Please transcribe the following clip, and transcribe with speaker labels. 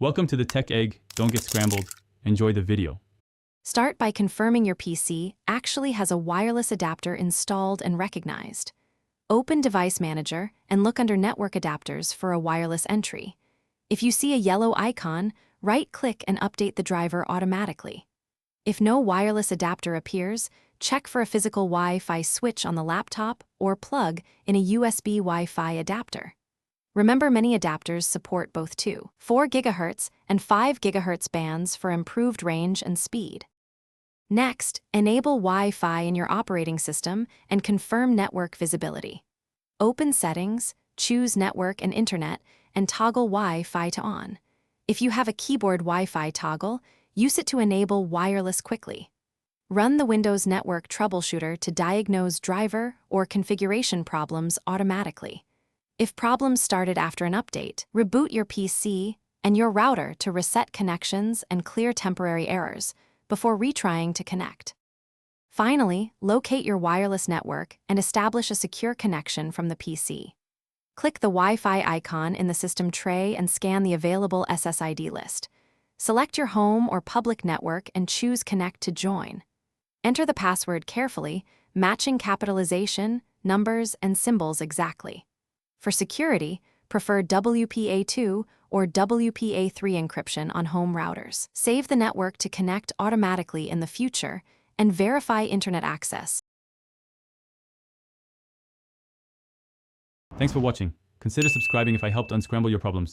Speaker 1: Welcome to the Tech Egg. Don't get scrambled. Enjoy the video.
Speaker 2: Start by confirming your PC actually has a wireless adapter installed and recognized. Open Device Manager and look under Network Adapters for a wireless entry. If you see a yellow icon, right-click and update the driver automatically. If no wireless adapter appears, check for a physical Wi-Fi switch on the laptop or plug in a USB Wi-Fi adapter. Remember, many adapters support both 2, 4 GHz and 5 GHz bands for improved range and speed. Next, enable Wi-Fi in your operating system and confirm network visibility. Open Settings, choose Network and Internet, and toggle Wi-Fi to on. If you have a keyboard Wi-Fi toggle, use it to enable wireless quickly. Run the Windows Network Troubleshooter to diagnose driver or configuration problems automatically. If problems started after an update, reboot your PC and your router to reset connections and clear temporary errors before retrying to connect. Finally, locate your wireless network and establish a secure connection from the PC. Click the Wi-Fi icon in the system tray and scan the available SSID list. Select your home or public network and choose Connect to join. Enter the password carefully, matching capitalization, numbers, and symbols exactly. For security, prefer WPA2 or WPA3 encryption on home routers. Save the network to connect automatically in the future and verify internet access.
Speaker 1: Thanks for watching. Consider subscribing if I helped unscramble your problems.